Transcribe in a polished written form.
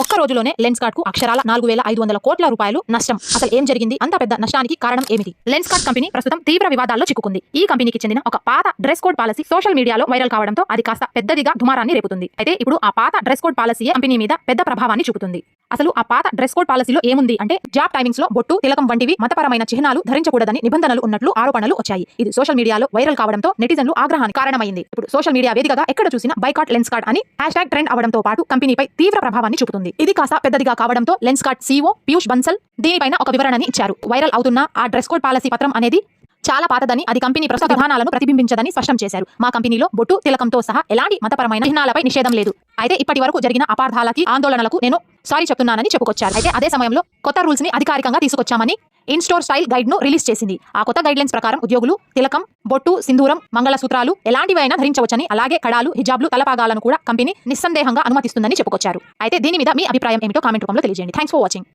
ఒక్క రోజులోనే lens card కు అక్షరాల 4,500 కోట్ల రూపాయలు నష్టం. అసలు ఏం జరిగింది? అంత పెద్ద నష్టానికి కారణం ఏమిటి? లెన్స్ కార్డ్ కంపెనీ ప్రస్తుతం తీవ్ర వివాదాల్లో చిక్కుకుంది. ఈ కంపెనీకి చెందిన ఒక పాత డ్రెస్ కోడ్ పాలసీ సోషల్ మీడియాలో వైరల్ కావడంతో అది కాస్త పెద్దదిగా దుమారాన్ని రేపుతుంది. అయితే ఇప్పుడు ఆ పాత డ్రెస్ కోడ్ పాలసీ కంపెనీ మీద పెద్ద ప్రభావాన్ని చూపుతుంది. అసలు ఆ పాత డ్రెస్ కోడ్ పాలసీలో ఏముంది అంటే, జాబ్ టైమింగ్స్ లో బొట్టు, తిలకం వంటివి మతపరమైన చిహ్నాలు ధరించకూడదని నిబంధనలు ఉన్నట్లు ఆరోపణలు వచ్చాయి. ఇది సోషల్ మీడియాలో వైరల్ కావడంతో నెటిజన్లు ఆగ్రహానికి కారణమైంది. ఇప్పుడు సోషల్ మీడియా వేదికగా ఎక్కడ చూసినా బైకాట్ లెన్స్ కార్డ్ అని హ్యాష్ ట్రెండ్ అవడంతో పాటు కంపెనీపై తీవ్ర ప్రభావాన్ని చూపుతుంది. ఇది కాస్త పెద్దదిగా కావడంతో lens card CEO Piyush Bansal దీనిపైన ఒక వివరణని ఇచ్చారు. వైరల్ అవుతున్న ఆ డ్రెస్ కోడ్ పాలసీ పత్రం అనేది చాలా పాతదని, అది కంపెనీ ప్రస్తుత విధానాలను ప్రతిబింబించదని స్పష్టం చేశారు. మా కంపెనీలో బొట్టు, తిలకంతో సహా ఎలాంటి మతపరమైన చిహ్నాలపై నిషేధం లేదు. అయితే ఇప్పటి వరకు జరిగిన అపార్థాలకి, ఆందోళనలకు నేను సారీ చెప్తున్నానని చెప్పుకొచ్చారు. అయితే అదే సమయంలో కొత్త రూల్స్ ని అధికారికంగా తీసుకొచ్చామని ఇన్-స్టోర్ స్టైల్ గైడ్ ను రిలీజ్ చేసింది. ఆ కొత్త గైడ్ లైన్స్ ప్రకారం ఉద్యోగులు తిలకం, బొట్టు, సింధూరం, మంగళసూత్రాలు ఎలాంటివైనా ధరించవచ్చని, అలాగే కడాలు, హిజాబ్లు, తలపాగాలను కూడా కంపెనీ నిస్సందేహంగా అనుమతిస్తుందని చెప్పుకొచ్చారు. అయితే దీని మీద మీ అభిప్రాయం ఏమిటో కామెంట్ రూపంలో తెలియజేయండి. Thanks for watching.